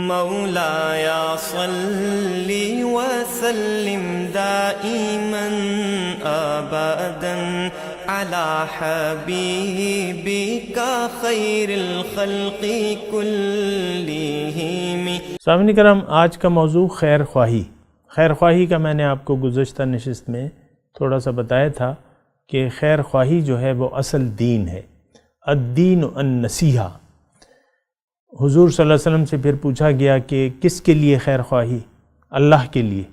مولاي صل وسلم دائما ابدا على حبيبك خير الخلق كلهم۔ سامعین کرام، آج کا موضوع خیر خواہی۔ خیر خواہی کا میں نے آپ کو گزشتہ نشست میں تھوڑا سا بتایا تھا کہ خیر خواہی جو ہے وہ اصل دین ہے۔ الدین النصیحہ۔ حضور صلی اللہ علیہ وسلم سے پھر پوچھا گیا کہ کس کے لیے خیر خواہی؟ اللہ کے لیے،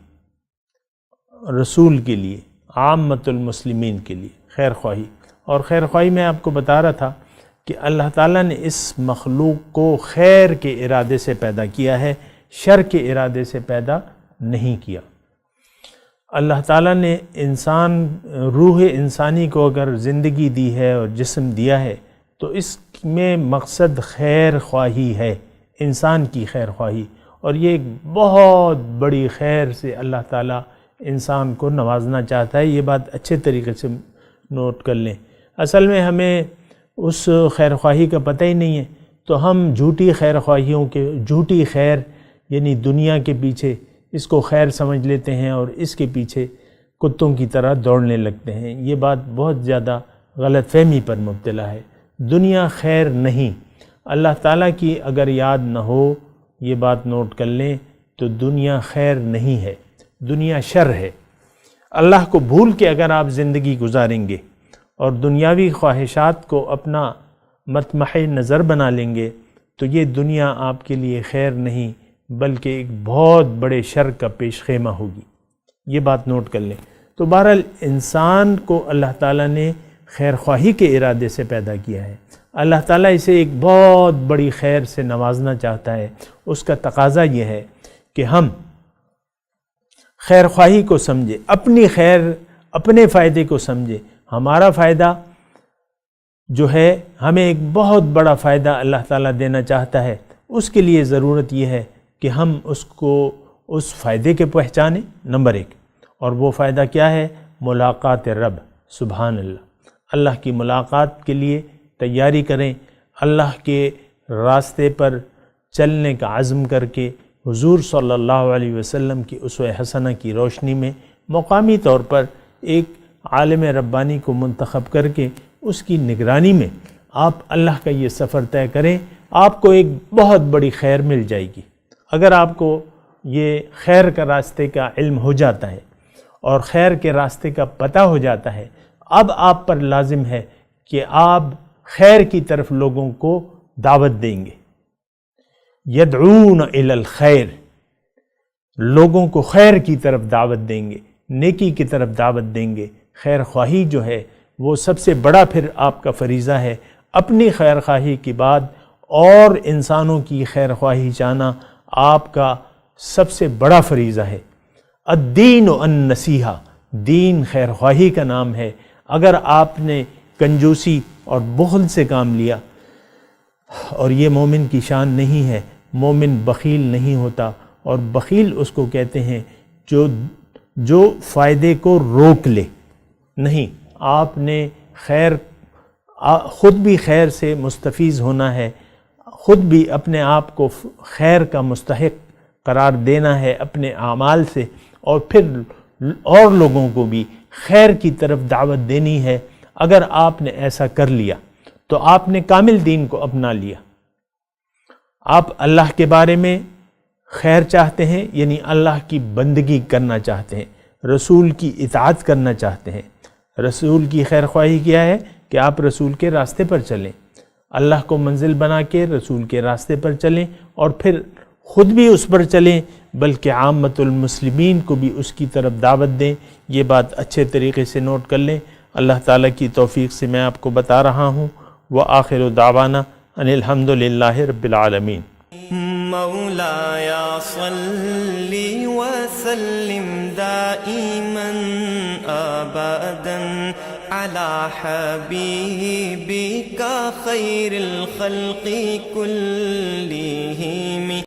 رسول کے لیے، عامۃ المسلمین کے لیے خیر خواہی۔ اور خیر خواہی میں آپ کو بتا رہا تھا کہ اللہ تعالیٰ نے اس مخلوق کو خیر کے ارادے سے پیدا کیا ہے، شر کے ارادے سے پیدا نہیں کیا۔ اللہ تعالیٰ نے روح انسانی کو اگر زندگی دی ہے اور جسم دیا ہے تو اس میں مقصد خیر خواہی ہے، انسان کی خیر خواہی، اور یہ ایک بہت بڑی خیر سے اللہ تعالیٰ انسان کو نوازنا چاہتا ہے۔ یہ بات اچھے طریقے سے نوٹ کر لیں۔ اصل میں ہمیں اس خیر خواہی کا پتہ ہی نہیں ہے، تو ہم جھوٹی خیر خواہیوں کے، جھوٹی خیر یعنی دنیا کے پیچھے اس کو خیر سمجھ لیتے ہیں اور اس کے پیچھے کتوں کی طرح دوڑنے لگتے ہیں۔ یہ بات بہت زیادہ غلط فہمی پر مبتلا ہے۔ دنیا خیر نہیں، اللہ تعالیٰ کی اگر یاد نہ ہو، یہ بات نوٹ کر لیں، تو دنیا خیر نہیں ہے، دنیا شر ہے۔ اللہ کو بھول کے اگر آپ زندگی گزاریں گے اور دنیاوی خواہشات کو اپنا مطمح نظر بنا لیں گے تو یہ دنیا آپ کے لیے خیر نہیں بلکہ ایک بہت بڑے شر کا پیش خیمہ ہوگی۔ یہ بات نوٹ کر لیں۔ تو بہرحال انسان کو اللہ تعالیٰ نے خیر خواہی کے ارادے سے پیدا کیا ہے۔ اللہ تعالیٰ اسے ایک بہت بڑی خیر سے نوازنا چاہتا ہے۔ اس کا تقاضا یہ ہے کہ ہم خیر خواہی کو سمجھیں، اپنی خیر، اپنے فائدے کو سمجھیں۔ ہمارا فائدہ جو ہے، ہمیں ایک بہت بڑا فائدہ اللہ تعالیٰ دینا چاہتا ہے۔ اس کے لیے ضرورت یہ ہے کہ ہم اس کو اس فائدے کے پہچانیں، نمبر ایک۔ اور وہ فائدہ کیا ہے؟ ملاقات رب، سبحان اللہ۔ اللہ کی ملاقات کے لیے تیاری کریں، اللہ کے راستے پر چلنے کا عزم کر کے حضور صلی اللہ علیہ وسلم کی اسوہ حسنہ کی روشنی میں مقامی طور پر ایک عالم ربانی کو منتخب کر کے اس کی نگرانی میں آپ اللہ کا یہ سفر طے کریں، آپ کو ایک بہت بڑی خیر مل جائے گی۔ اگر آپ کو یہ خیر کا راستے کا علم ہو جاتا ہے اور خیر کے راستے کا پتہ ہو جاتا ہے، اب آپ پر لازم ہے کہ آپ خیر کی طرف لوگوں کو دعوت دیں گے۔ یدعون الی الخیر، لوگوں کو خیر کی طرف دعوت دیں گے، نیکی کی طرف دعوت دیں گے۔ خیر خواہی جو ہے وہ سب سے بڑا پھر آپ کا فریضہ ہے۔ اپنی خیر خواہی کے بعد اور انسانوں کی خیر خواہی چاہنا آپ کا سب سے بڑا فریضہ ہے۔ الدین النصیحہ، دین خیر خواہی کا نام ہے۔ اگر آپ نے کنجوسی اور بخل سے کام لیا، اور یہ مومن کی شان نہیں ہے، مومن بخیل نہیں ہوتا، اور بخیل اس کو کہتے ہیں جو فائدے کو روک لے۔ نہیں، آپ نے خود بھی خیر سے مستفیض ہونا ہے، خود بھی اپنے آپ کو خیر کا مستحق قرار دینا ہے اپنے اعمال سے، اور پھر اور لوگوں کو بھی خیر کی طرف دعوت دینی ہے۔ اگر آپ نے ایسا کر لیا تو آپ نے کامل دین کو اپنا لیا۔ آپ اللہ کے بارے میں خیر چاہتے ہیں، یعنی اللہ کی بندگی کرنا چاہتے ہیں، رسول کی اطاعت کرنا چاہتے ہیں۔ رسول کی خیر خواہی کیا ہے کہ آپ رسول کے راستے پر چلیں، اللہ کو منزل بنا کے رسول کے راستے پر چلیں، اور پھر خود بھی اس پر چلیں بلکہ عامۃ المسلمین کو بھی اس کی طرف دعوت دیں۔ یہ بات اچھے طریقے سے نوٹ کر لیں۔ اللہ تعالیٰ کی توفیق سے میں آپ کو بتا رہا ہوں۔ وآخر دعوانا ان الحمد للہ رب العالمین۔ مولاي صل وسلم دائما ابدا على حبيبك خير الخلق كلهم۔